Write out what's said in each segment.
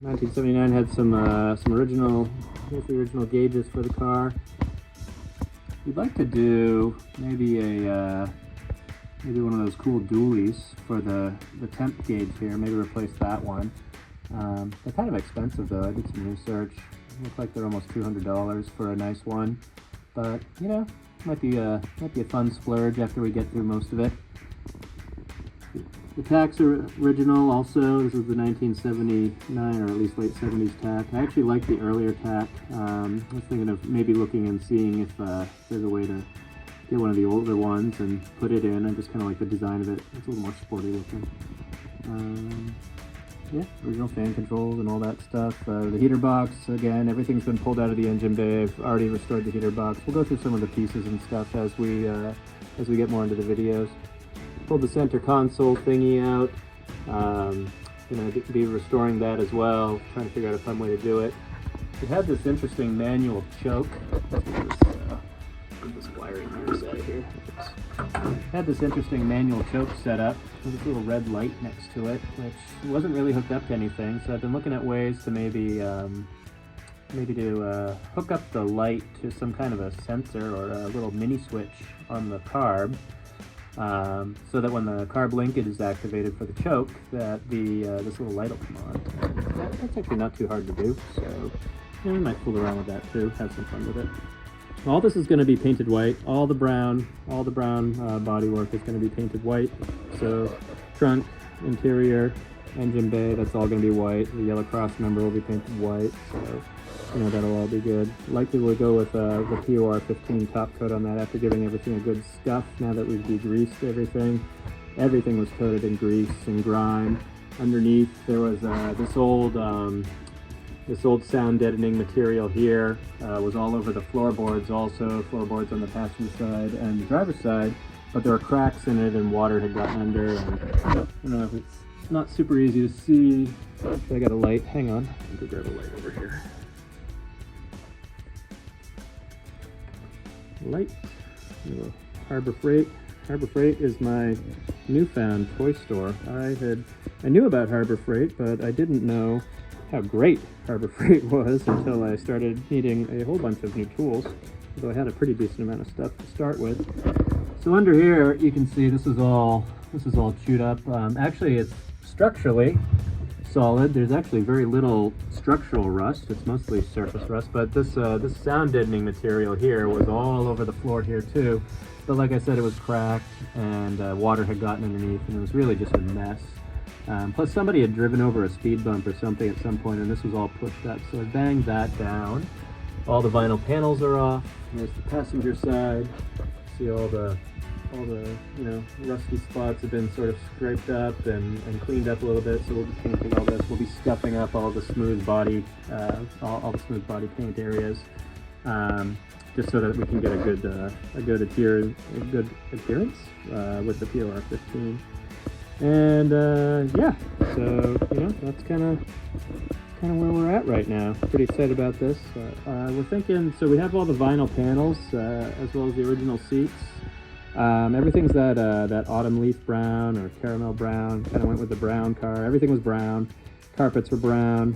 1979 had some original, here's the original gauges for the car. We'd like to do maybe a maybe one of those cool dualies for the temp gauge here. Maybe replace that one. They're kind of expensive though. I did some research. Look like they're almost $200 for a nice one, but you know, might be a fun splurge after we get through most of it. The tacks are original also. This is the 1979 or at least late 70s tack. I actually like the earlier tack. I was thinking of maybe looking and seeing if there's a way to get one of the older ones and put it in. I just kind of like the design of it. It's a little more sporty looking. Yeah, original fan controls and all that stuff. The heater box, again, everything's been pulled out of the engine bay. I've already restored the heater box. We'll go through some of the pieces and stuff as we get more into the videos. Pulled the center console thingy out. Be restoring that as well. Trying to figure out a fun way to do it. It had this interesting manual choke. Put this wiring here aside here. Had this interesting manual choke set up with this little red light next to it, which wasn't really hooked up to anything. So I've been looking at ways to maybe hook up the light to some kind of a sensor or a little mini switch on the carb. So that when the carb linkage is activated for the choke, that this little light will come on. That's actually not too hard to do, so we might fool around with that too, have some fun with it. All this is going to be painted white. All the brown bodywork is going to be painted white. So trunk, interior, engine bay, that's all going to be white. The yellow cross member will be painted white, so that'll all be good. Likely we'll go with the POR 15 top coat on that after giving everything a good scuff. Now that we've degreased everything, everything was coated in grease and grime. Underneath there was this old sound deadening material here. Was all over the floorboards also, floorboards on the passenger side and the driver's side, but there were cracks in it and water had gotten under, and I don't know if it's not super easy to see. Actually, I got a light, hang on, I'll go grab a light over here. Light, Harbor Freight. Harbor Freight is my newfound toy store. I knew about Harbor Freight, but I didn't know how great Harbor Freight was until I started needing a whole bunch of new tools, although I had a pretty decent amount of stuff to start with. So under here you can see this is all chewed up. Actually, it's structurally solid. There's actually very little structural rust. It's mostly surface rust, but this sound deadening material here was all over the floor here too. But like I said, it was cracked and water had gotten underneath, and it was really just a mess. Plus somebody had driven over a speed bump or something at some point, and this was all pushed up. So I banged that down. All the vinyl panels are off. Here's the passenger side. See all the rusty spots have been sort of scraped up and cleaned up a little bit. So we'll be painting all this. We'll be scuffing up all the smooth body, all the smooth body paint areas, just so that we can get a good appearance with the POR 15. And yeah, so that's kind of where we're at right now. Pretty excited about this. We're thinking, so we have all the vinyl panels as well as the original seats. Everything's that autumn leaf brown or caramel brown. Kind of went with the brown car. Everything was brown. Carpets were brown.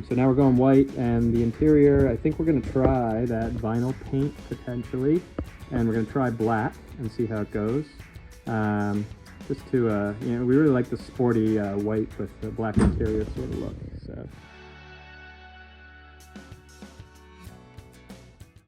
So now we're going white, and the interior, I think we're going to try that vinyl paint potentially, and we're going to try black and see how it goes. Just to, we really like the sporty white with the black interior sort of look. So